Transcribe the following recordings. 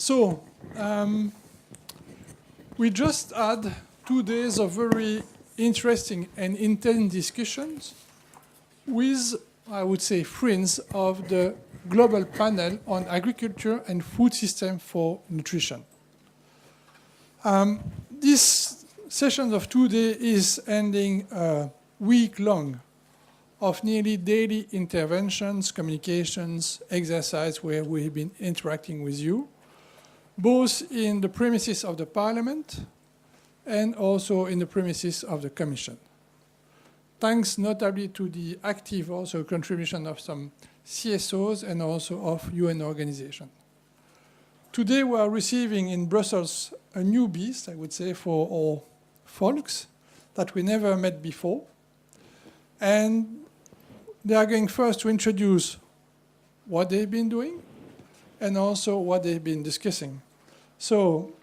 So, we just had 2 days of very interesting and intense discussions with, I would say, friends of the global panel on agriculture and food system for nutrition. This session of 2 days is ending a week long of nearly daily interventions, communications, exercise where we've been interacting with you, both in the premises of the Parliament and also in the premises of the Commission. Thanks notably to the active also contribution of some CSOs and also of UN organizations. Today we are receiving in Brussels a new beast, I would say, for our folks that we never met before. And they are going first to introduce what they've been doing and also what they've been discussing. So,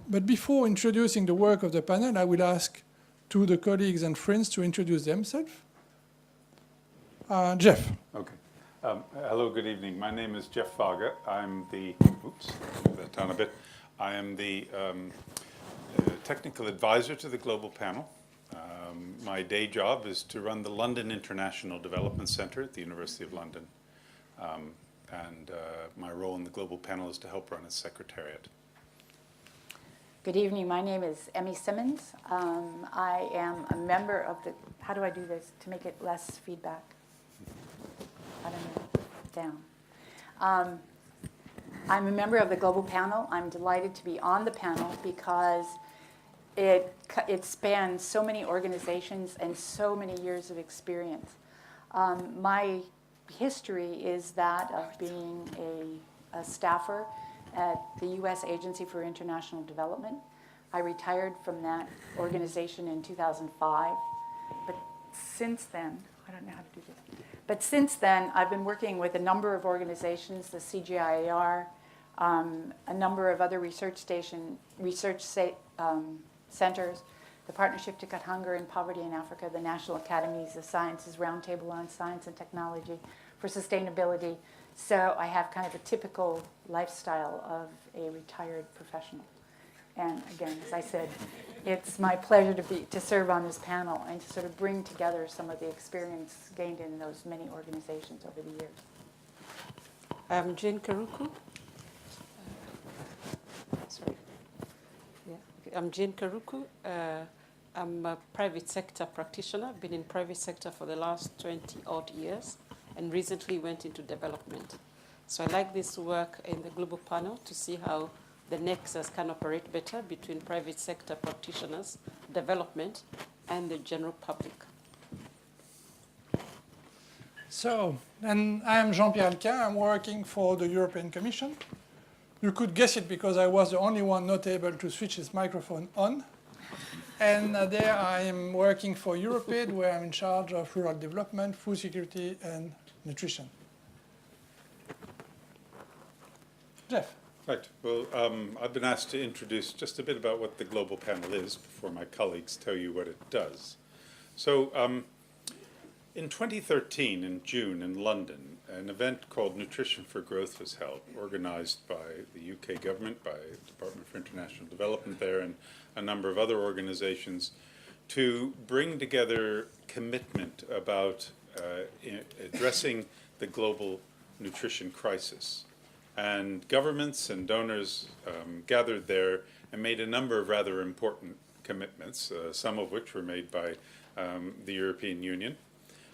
but before introducing the work of the panel, I will ask to the colleagues and friends to introduce themselves. Jeff. Okay. Hello, good evening. My name is Jeff Faga. I'm the, oops, move that down a bit. I am the technical advisor to the global panel. My day job is to run the London International Development Centre at the University of London. And my role in the global panel is to help run its secretariat. Good evening. My name is Emmy Simmons. I am a member of the, how do I do this to make it less feedback? I don't know, down. I'm a member of the global panel. I'm delighted to be on the panel because it spans so many organizations and so many years of experience. My history is that of being a staffer at the U.S. Agency for International Development. I retired from that organization in 2005. But since then, I don't know how to do this. But since then, I've been working with a number of organizations, the CGIAR, a number of other research centers, the Partnership to Cut Hunger and Poverty in Africa, the National Academies of Sciences Roundtable on Science and Technology for Sustainability. So I have kind of a typical lifestyle of a retired professional. And again, as I said, it's my pleasure to serve on this panel and to sort of bring together some of the experience gained in those many organizations over the years. I'm Jean Karuku. I'm Jean Karuku. I'm a private sector practitioner. I've been in private sector for the last 20-odd years and recently went into development. So I like this work in the global panel to see how the nexus can operate better between private sector practitioners, development, and the general public. So, and I am Jean-Pierre Halkin. I'm working for the European Commission. You could guess it because I was the only one not able to switch his microphone on. And there I am working for EuropAid, where I'm in charge of rural development, food security, and nutrition. Jeff. Right. Well, I've been asked to introduce just a bit about what the global panel is before my colleagues tell you what it does. So in 2013, in June, in London, an event called Nutrition for Growth was held, organized by the UK government, by the Department for International Development there, and a number of other organizations, to bring together commitment about addressing the global nutrition crisis. And governments and donors gathered there and made a number of rather important commitments, some of which were made by the European Union.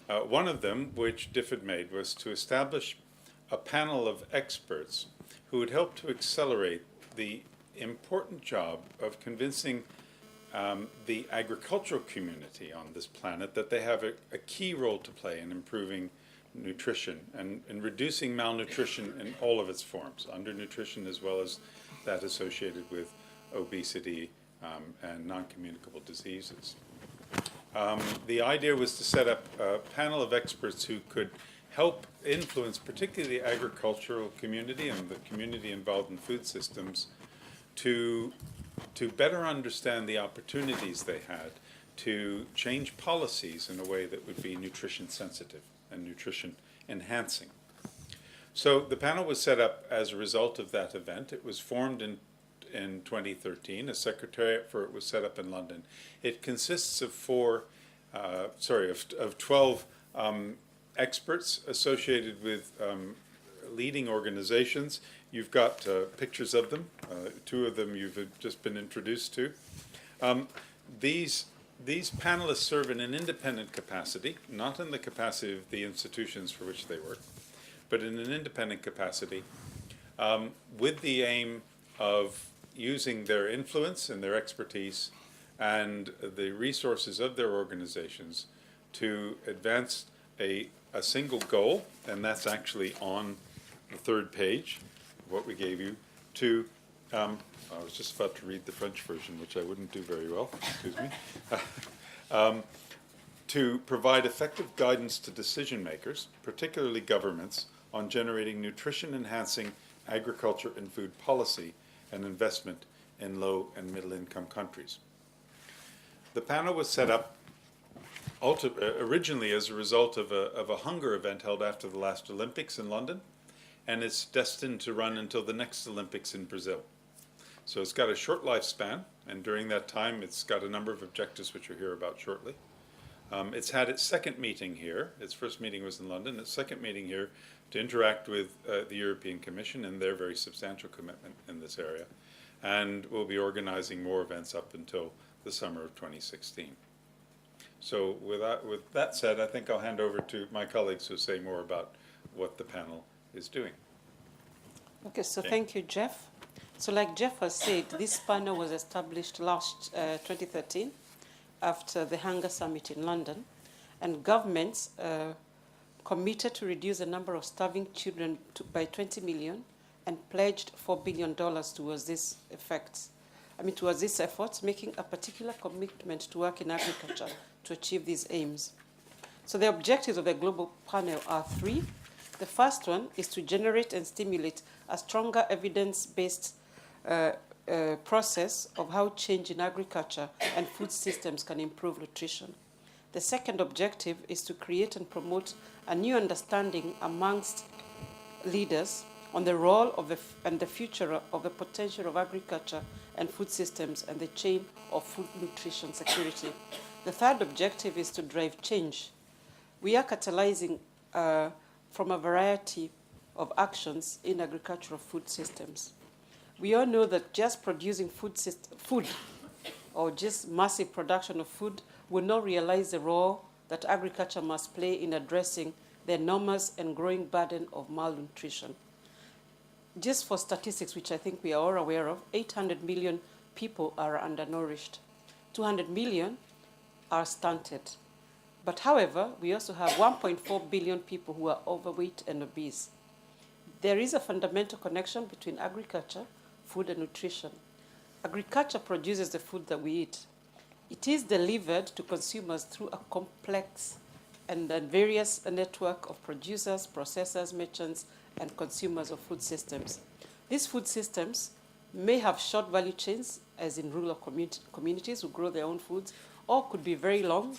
One of them, which DIF had made, was to establish a panel of experts who would help to accelerate the important job of convincing the agricultural community on this planet that they have a key role to play in improving nutrition and reducing malnutrition in all of its forms, undernutrition as well as that associated with obesity and non-communicable diseases. The idea was to set up a panel of experts who could help influence particularly the agricultural community and the community involved in food systems to better understand the opportunities they had to change policies in a way that would be nutrition sensitive and nutrition enhancing. So the panel was set up as a result of that event. It was formed in 2013. A secretariat for it was set up in London. It consists of 12 experts associated with leading organizations. You've got pictures of them. Two of them you've just been introduced to. These panelists serve in an independent capacity, not in the capacity of the institutions for which they work, but in an independent capacity, with the aim of using their influence and their expertise and the resources of their organizations to advance a single goal, and that's actually on the third page of what we gave you, to, I was just about to read the French version, which I wouldn't do very well, excuse me, to provide effective guidance to decision makers, particularly governments, on generating nutrition-enhancing agriculture and food policy and investment in low and middle-income countries. The panel was set up originally as a result of a hunger event held after the last Olympics in London, and it's destined to run until the next Olympics in Brazil. So it's got a short lifespan, and during that time it's got a number of objectives which you'll hear about shortly. It's had its second meeting here. Its first meeting was in London. Its second meeting here to interact with the European Commission and their very substantial commitment in this area. And we'll be organizing more events up until the summer of 2016. So with that said, I think I'll hand over to my colleagues who say more about what the panel is doing. Okay, so thank you, Jeff. So like Jeff has said, this panel was established last 2013 after the Hunger Summit in London, and governments committed to reduce the number of starving children by 20 million and pledged $4 billion towards this towards these efforts, making a particular commitment to work in agriculture to achieve these aims. So the objectives of the global panel are three. The first one is to generate and stimulate a stronger evidence-based process of how change in agriculture and food systems can improve nutrition. The second objective is to create and promote a new understanding amongst leaders on the role of and the future of the potential of agriculture and food systems and the chain of food nutrition security. The third objective is to drive change. We are catalyzing from a variety of actions in agricultural food systems. We all know that just producing food or just massive production of food will not realize the role that agriculture must play in addressing the enormous and growing burden of malnutrition. Just for statistics, which I think we are all aware of, 800 million people are undernourished. 200 million are stunted. But however, we also have 1.4 billion people who are overweight and obese. There is a fundamental connection between agriculture, food, and nutrition. Agriculture produces the food that we eat. It is delivered to consumers through a complex and various network of producers, processors, merchants, and consumers of food systems. These food systems may have short value chains, as in rural communities who grow their own foods, or could be very long,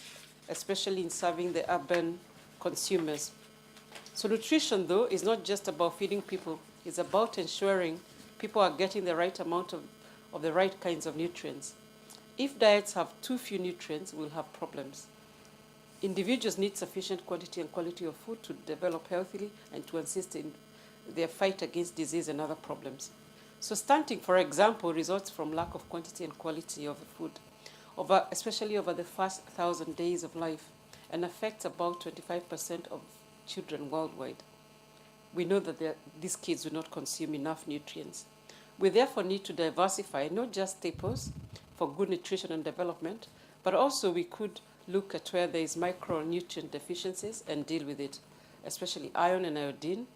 especially in serving the urban consumers. So nutrition, though, is not just about feeding people. It's about ensuring people are getting the right amount of the right kinds of nutrients. If diets have too few nutrients, we'll have problems. Individuals need sufficient quantity and quality of food to develop healthily and to assist in their fight against disease and other problems. So stunting, for example, results from lack of quantity and quality of the food, especially over the first 1,000 days of life, and affects about 25% of children worldwide. We know that these kids do not consume enough nutrients. We therefore need to diversify not just staples for good nutrition and development, but also we could look at where there is micronutrient deficiencies and deal with it, especially iron and iodine,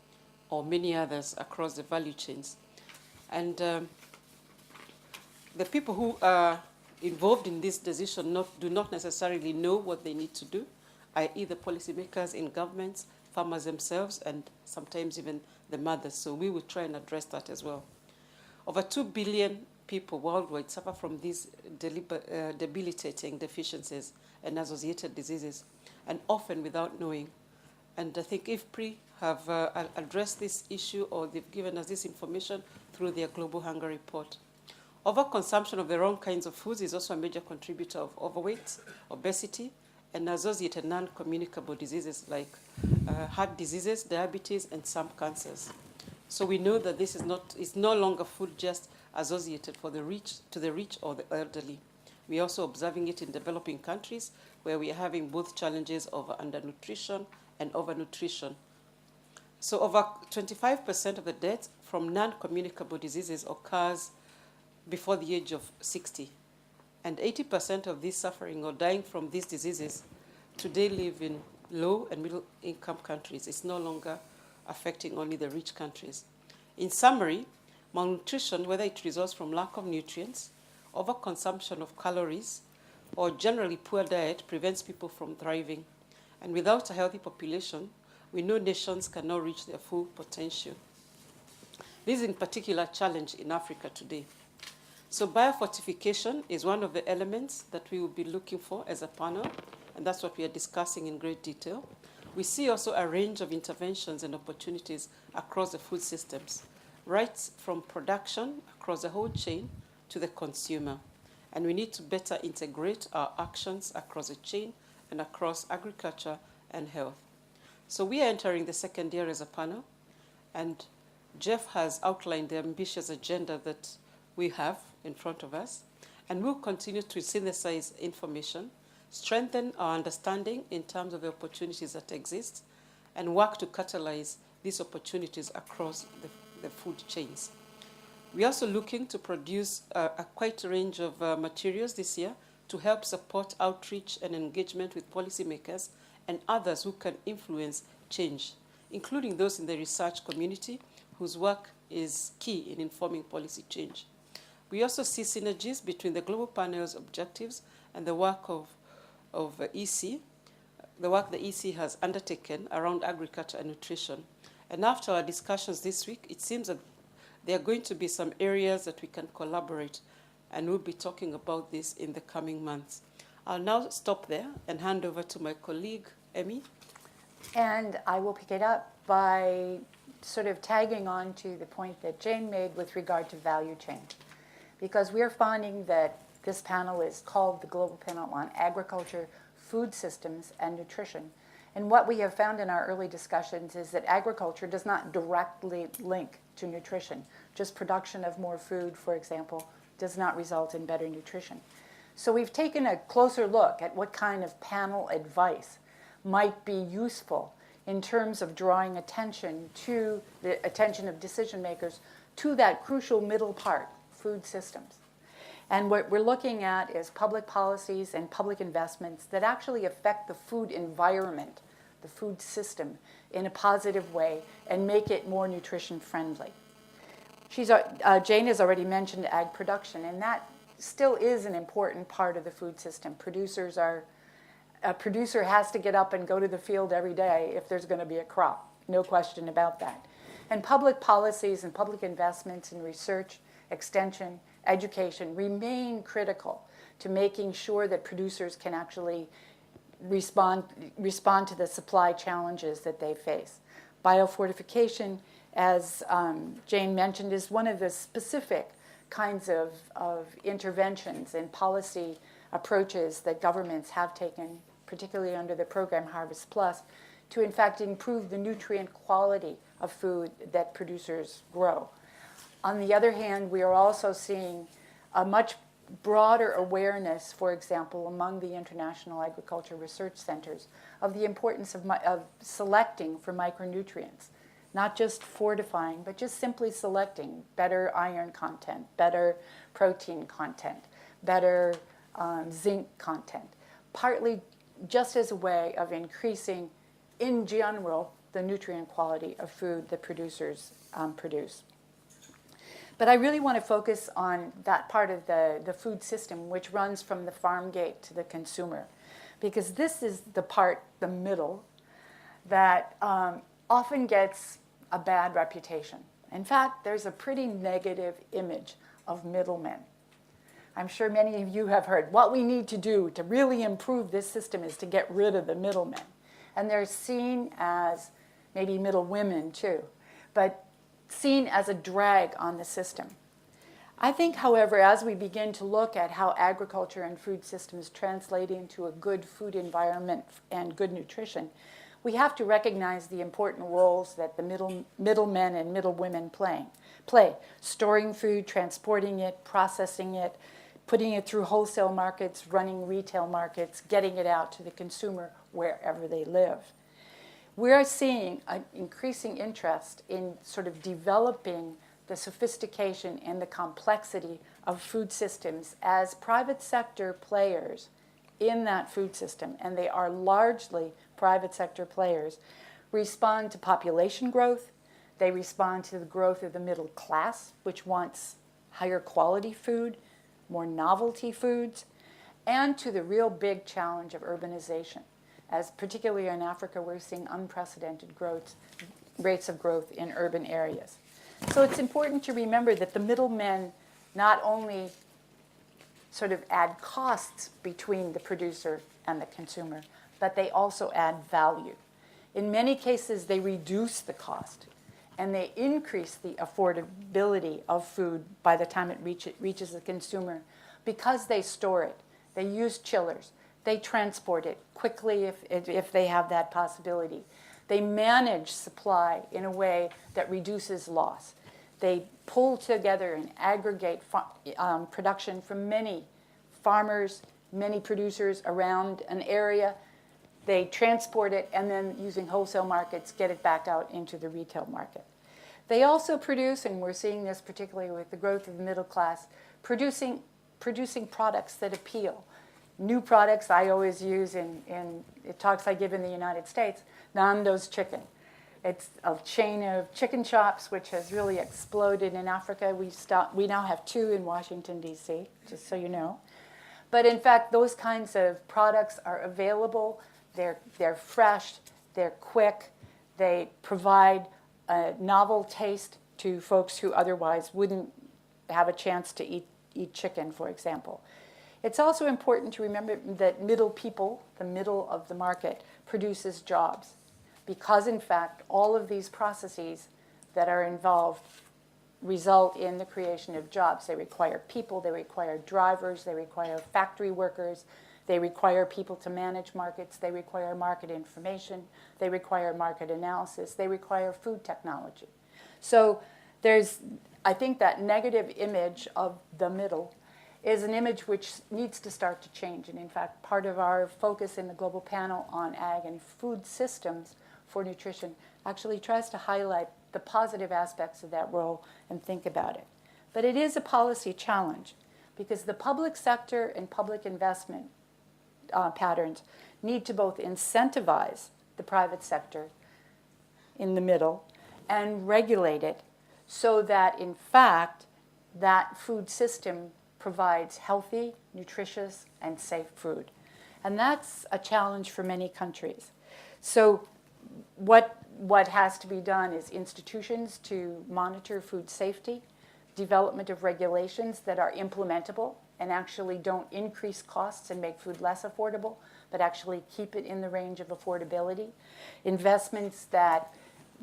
or many others across the value chains. And the people who are involved in this decision do not necessarily know what they need to do, i.e. the policymakers in governments, farmers themselves, and sometimes even the mothers. So we will try and address that as well. Over 2 billion people worldwide suffer from these debilitating deficiencies and associated diseases, and often without knowing. And I think IFPRI have addressed this issue, or they've given us this information through their Global Hunger Report. Overconsumption of the wrong kinds of foods is also a major contributor of overweight, obesity, and associated non-communicable diseases like heart diseases, diabetes, and some cancers. So we know that this is no longer food just associated to the rich or the elderly. We're also observing it in developing countries where we are having both challenges of undernutrition and overnutrition. So over 25% of the deaths from non-communicable diseases occurs before the age of 60. And 80% of these suffering or dying from these diseases today live in low and middle income countries. It's no longer affecting only the rich countries. In summary, malnutrition, whether it results from lack of nutrients, overconsumption of calories, or generally poor diet, prevents people from thriving. And without a healthy population, we know nations cannot reach their full potential. This is in particular a challenge in Africa today. So biofortification is one of the elements that we will be looking for as a panel, and that's what we are discussing in great detail. We see also a range of interventions and opportunities across the food systems, right from production across the whole chain to the consumer. And we need to better integrate our actions across the chain and across agriculture and health. So we are entering the second year as a panel, and Jeff has outlined the ambitious agenda that we have in front of us, and we'll continue to synthesize information, strengthen our understanding in terms of the opportunities that exist, and work to catalyze these opportunities across the food chains. We're also looking to produce a quite range of materials this year to help support outreach and engagement with policymakers and others who can influence change, including those in the research community whose work is key in informing policy change. We also see synergies between the Global Panel's objectives and the work of EC, the work the EC has undertaken around agriculture and nutrition. And after our discussions this week, it seems that there are going to be some areas that we can collaborate, and we'll be talking about this in the coming months. I'll now stop there and hand over to my colleague, Emmy. And I will pick it up by sort of tagging on to the point that Jane made with regard to value chain. Because we're finding that this panel is called the Global Panel on Agriculture, Food Systems, and Nutrition. And what we have found in our early discussions is that agriculture does not directly link to nutrition. Just production of more food, for example, does not result in better nutrition. So we've taken a closer look at what kind of panel advice might be useful in terms of drawing attention to the attention of decision makers to that crucial middle part, food systems. And what we're looking at is public policies and public investments that actually affect the food environment, the food system, in a positive way and make it more nutrition friendly. Jane has already mentioned ag production, and that still is an important part of the food system. A producer has to get up and go to the field every day if there's going to be a crop, no question about that. And public policies and public investments in research, extension, education remain critical to making sure that producers can actually respond to the supply challenges that they face. Biofortification, as Jane mentioned, is one of the specific kinds of interventions and policy approaches that governments have taken, particularly under the program Harvest Plus, to in fact improve the nutrient quality of food that producers grow. On the other hand, we are also seeing a much broader awareness, for example, among the international agriculture research centers, of the importance of selecting for micronutrients, not just fortifying, but just simply selecting better iron content, better protein content, better zinc content, partly just as a way of increasing, in general, the nutrient quality of food that producers produce. But I really want to focus on that part of the food system which runs from the farm gate to the consumer, because this is the part, the middle, that often gets a bad reputation. In fact, there's a pretty negative image of middlemen. I'm sure many of you have heard what we need to do to really improve this system is to get rid of the middlemen. And they're seen as, maybe middle women too, but seen as a drag on the system. I think, however, as we begin to look at how agriculture and food systems translate into a good food environment and good nutrition, we have to recognize the important roles that the middlemen and middlewomen play. Storing food, transporting it, processing it, putting it through wholesale markets, running retail markets, getting it out to the consumer wherever they live. We're seeing an increasing interest in sort of developing the sophistication and the complexity of food systems as private sector players in that food system, and they are largely private sector players, respond to population growth. They respond to the growth of the middle class, which wants higher quality food, more novelty foods, and to the real big challenge of urbanization. As particularly in Africa, we're seeing unprecedented rates of growth in urban areas. So it's important to remember that the middlemen not only sort of add costs between the producer and the consumer, but they also add value. In many cases, they reduce the cost, and they increase the affordability of food by the time it reaches the consumer because they store it. They use chillers. They transport it quickly if they have that possibility. They manage supply in a way that reduces loss. They pull together and aggregate production from many farmers, many producers around an area. They transport it and then, using wholesale markets, get it back out into the retail market. They also produce, and we're seeing this particularly with the growth of the middle class, producing products that appeal. New products I always use in talks I give in the United States, Nando's chicken. It's a chain of chicken shops which has really exploded in Africa. We now have 2 in Washington, D.C., just so you know. But in fact, those kinds of products are available. They're fresh, they're quick, they provide a novel taste to folks who otherwise wouldn't have a chance to eat chicken, for example. It's also important to remember that middle people, the middle of the market, produces jobs, because in fact all of these processes that are involved result in the creation of jobs. They require people, they require drivers, they require factory workers, they require people to manage markets, they require market information, they require market analysis, they require food technology. So there's, I think, that negative image of the middle is an image which needs to start to change. And in fact, part of our focus in the global panel on ag and food systems for nutrition actually tries to highlight the positive aspects of that role and think about it. But it is a policy challenge, because the public sector and public investment patterns need to both incentivize the private sector in the middle and regulate it so that, in fact, that food system provides healthy, nutritious, and safe food. And that's a challenge for many countries. So what has to be done is institutions to monitor food safety, development of regulations that are implementable and actually don't increase costs and make food less affordable, but actually keep it in the range of affordability, investments that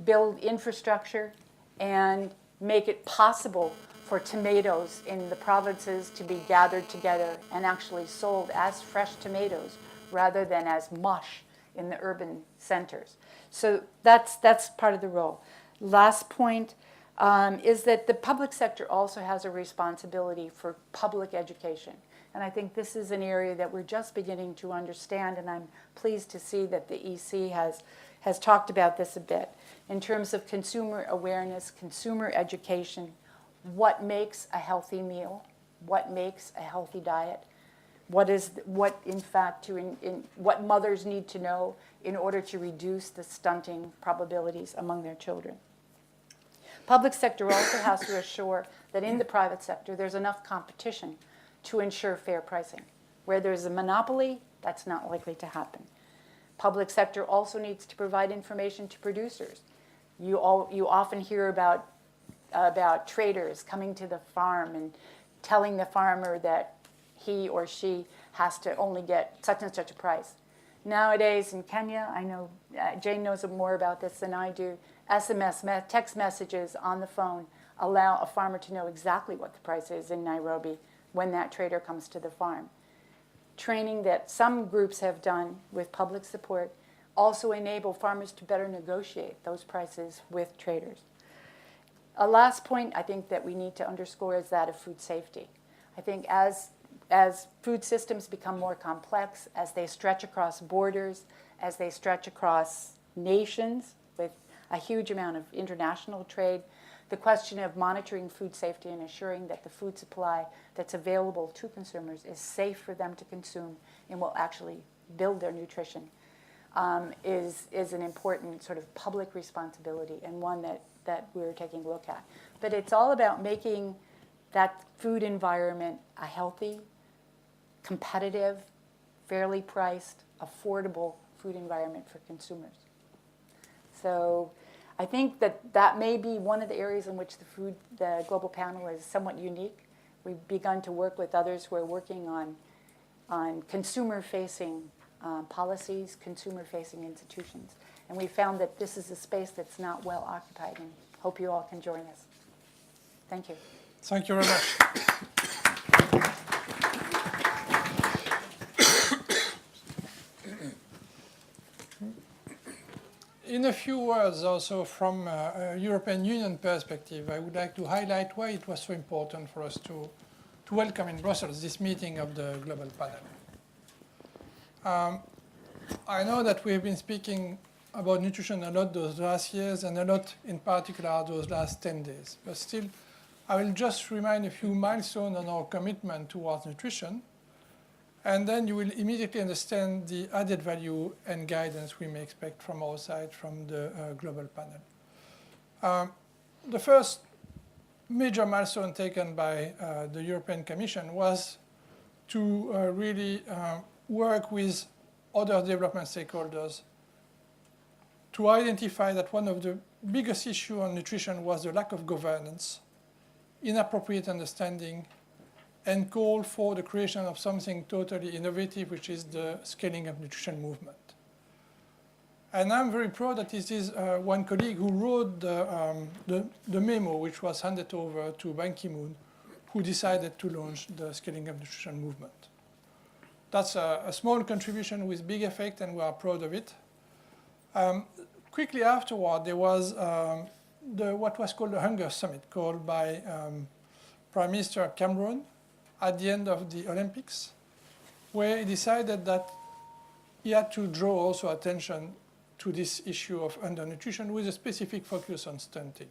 build infrastructure and make it possible for tomatoes in the provinces to be gathered together and actually sold as fresh tomatoes rather than as mush in the urban centers. So that's part of the role. Last point is that the public sector also has a responsibility for public education. And I think this is an area that we're just beginning to understand, and I'm pleased to see that the EC has talked about this a bit in terms of consumer awareness, consumer education, what makes a healthy meal, what makes a healthy diet, what mothers need to know in order to reduce the stunting probabilities among their children. Public sector also has to assure that in the private sector there's enough competition to ensure fair pricing. Where there's a monopoly, that's not likely to happen. Public sector also needs to provide information to producers. You often hear about traders coming to the farm and telling the farmer that he or she has to only get such and such a price. Nowadays in Kenya, I know Jane knows more about this than I do, text messages on the phone allow a farmer to know exactly what the price is in Nairobi when that trader comes to the farm. Training that some groups have done with public support also enable farmers to better negotiate those prices with traders. A last point I think that we need to underscore is that of food safety. I think as food systems become more complex, as they stretch across borders, as they stretch across nations with a huge amount of international trade, the question of monitoring food safety and ensuring that the food supply that's available to consumers is safe for them to consume and will actually build their nutrition is an important sort of public responsibility and one that we're taking a look at. But it's all about making that food environment a healthy, competitive, fairly priced, affordable food environment for consumers. So I think that may be one of the areas in which the Global Panel is somewhat unique. We've begun to work with others who are working on consumer-facing policies, consumer-facing institutions. And we found that this is a space that's not well occupied, and hope you all can join us. Thank you. Thank you very much. In a few words also from a European Union perspective, I would like to highlight why it was so important for us to welcome in Brussels this meeting of the Global Panel. I know that we have been speaking about nutrition a lot those last years and a lot in particular those last 10 days. But still, I will just remind a few milestones on our commitment towards nutrition, and then you will immediately understand the added value and guidance we may expect from our side from the Global Panel. The first major milestone taken by the European Commission was to really work with other development stakeholders to identify that one of the biggest issues on nutrition was the lack of governance, inappropriate understanding, and call for the creation of something totally innovative, which is the scaling of nutrition movement. And I'm very proud that this is one colleague who wrote the memo, which was handed over to Ban Ki-moon, who decided to launch the scaling of nutrition movement. That's a small contribution with big effect, and we are proud of it. Quickly afterward, there was what was called the Hunger Summit, called by Prime Minister Cameron at the end of the Olympics, where he decided that he had to draw also attention to this issue of undernutrition with a specific focus on stunting.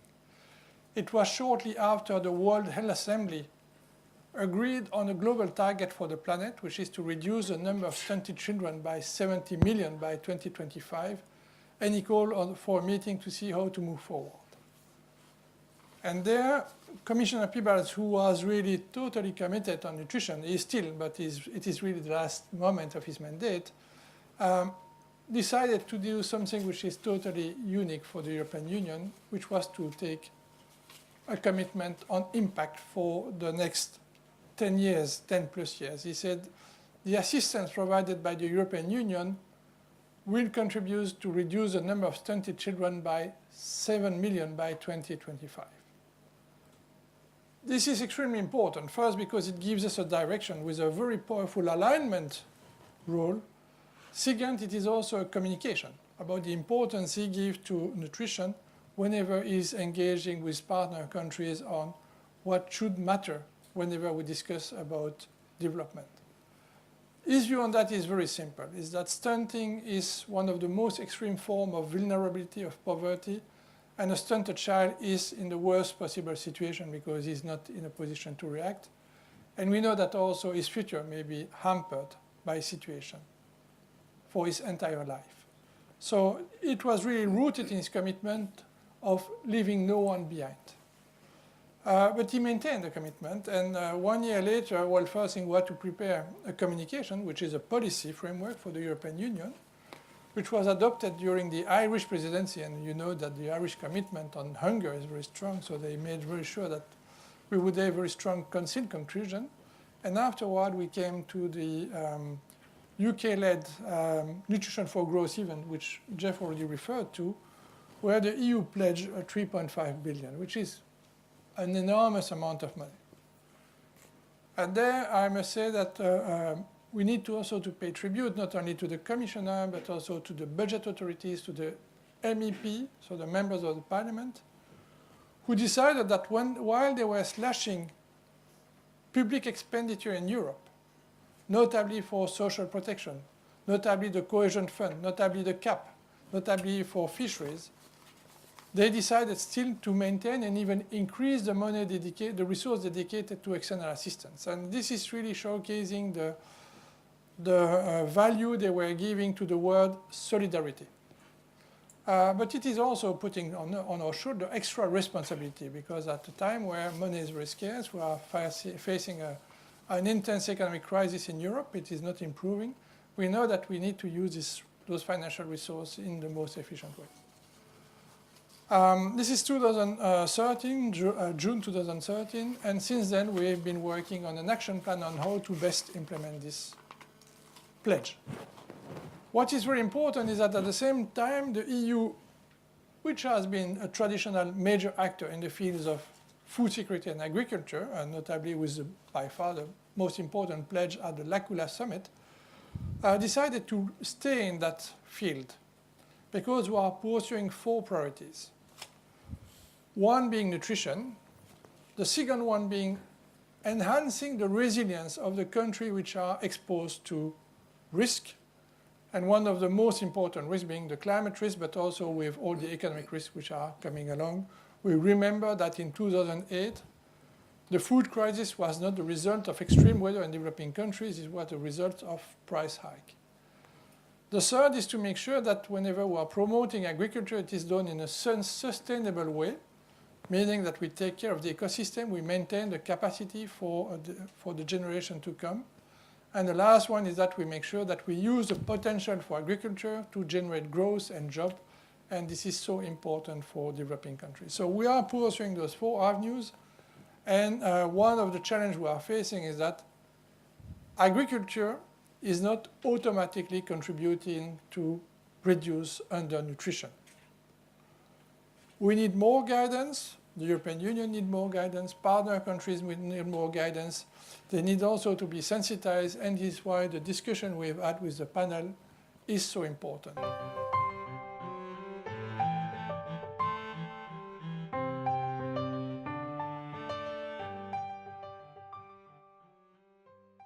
It was shortly after the World Health Assembly agreed on a global target for the planet, which is to reduce the number of stunted children by 70 million by 2025, and he called for a meeting to see how to move forward. And there, Commissioner Peebles, who was really totally committed on nutrition, is still, but it is really the last moment of his mandate, decided to do something which is totally unique for the European Union, which was to take a commitment on impact for the next 10 years, 10 plus years. He said the assistance provided by the European Union will contribute to reduce the number of stunted children by 7 million by 2025. This is extremely important, first because it gives us a direction with a very powerful alignment role. Second, it is also a communication about the importance he gives to nutrition whenever he's engaging with partner countries on what should matter whenever we discuss about development. His view on that is very simple, is that stunting is one of the most extreme forms of vulnerability of poverty, and a stunted child is in the worst possible situation because he's not in a position to react. And we know that also his future may be hampered by situation for his entire life. So it was really rooted in his commitment of leaving no one behind. But he maintained the commitment, and 1 year later, well, first thing we had to prepare a communication, which is a policy framework for the European Union, which was adopted during the Irish presidency, and you know that the Irish commitment on hunger is very strong, so they made very sure that we would have a very strong Council conclusion. And afterward, we came to the UK-led Nutrition for Growth event, which Jeff already referred to, where the EU pledged 3.5 billion, which is an enormous amount of money. And there, I must say that we need to also to pay tribute not only to the Commissioner, but also to the budget authorities, to the MEP, so the members of the Parliament, who decided that while they were slashing public expenditure in Europe, notably for social protection, notably the cohesion fund, notably the CAP, notably for fisheries, they decided still to maintain and even increase the money dedicated, the resource dedicated to external assistance. And this is really showcasing the value they were giving to the word solidarity. But it is also putting on our shoulder extra responsibility, because at a time where money is very scarce, we are facing an intense economic crisis in Europe. It is not improving. We know that we need to use those financial resources in the most efficient way. This is 2013, June 2013, and since then we have been working on an action plan on how to best implement this pledge. What is very important is that at the same time, the EU, which has been a traditional major actor in the fields of food security and agriculture, and notably with by far the most important pledge at the L'Aquila Summit, decided to stay in that field because we are pursuing 4 priorities. One being nutrition, the second one being enhancing the resilience of the countries which are exposed to risk, and one of the most important risks being the climate risk, but also with all the economic risks which are coming along. We remember that in 2008, the food crisis was not the result of extreme weather in developing countries, it was the result of price hike. The third is to make sure that whenever we are promoting agriculture, it is done in a sustainable way, meaning that we take care of the ecosystem, we maintain the capacity for the generation to come. And the last one is that we make sure that we use the potential for agriculture to generate growth and jobs, and this is so important for developing countries. So we are pursuing those 4 avenues, and one of the challenges we are facing is that agriculture is not automatically contributing to reduce undernutrition. We need more guidance. The European Union needs more guidance. Partner countries need more guidance. They need also to be sensitized, and this is why the discussion we've had with the panel is so important.